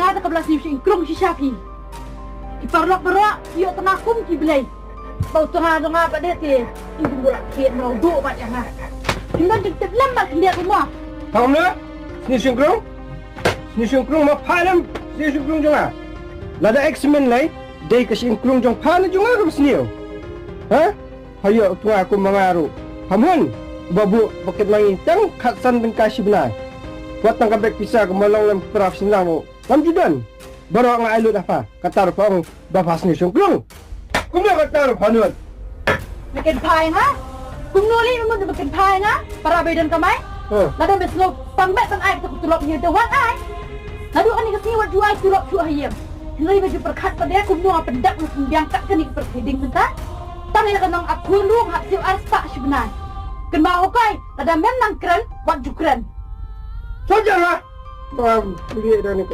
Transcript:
Tengah tak belas ni ingkrung si Syafi. Kiparlok-parlok, yuk tenakum kiblay. Bau tengah-tengah pada dia. Ibu buat kek mau duk macam mana. Tinggal cek lambat dia rumah. Faham na? Sini syukrung? Sini syukrung ma phalam. Sini syukrung jonga. Lada X-Men lai, dai ka syukrung jong phala jonga ka sini. Ha? Hayo tu aku mengaru. Hamun, babu paket mangi tang khatsan ben kasih benar. Buat tang kabek pisah ke malong lam peraf senang no. Lam judan. Baru ang ailut apa? Katar pa ang bapas ni syukrung. Kumna katar panut. Makin pai ha? Kumnuli memang makin pai ha? Para bedan kamai? Lada beslo pambet tang ai tak tulok ni dewan ai. Lalu ani ke sini wat jual tulok cu ayam. Ngai baju perkat pada kumno pendak mesti diangkat ke ni perhiding mentah. Tang ila kanang aku lu hak siu arsta sebenar. Ken mau kai, lada memang keren wat jukren. Saja lah. Bang, lihat dah ni.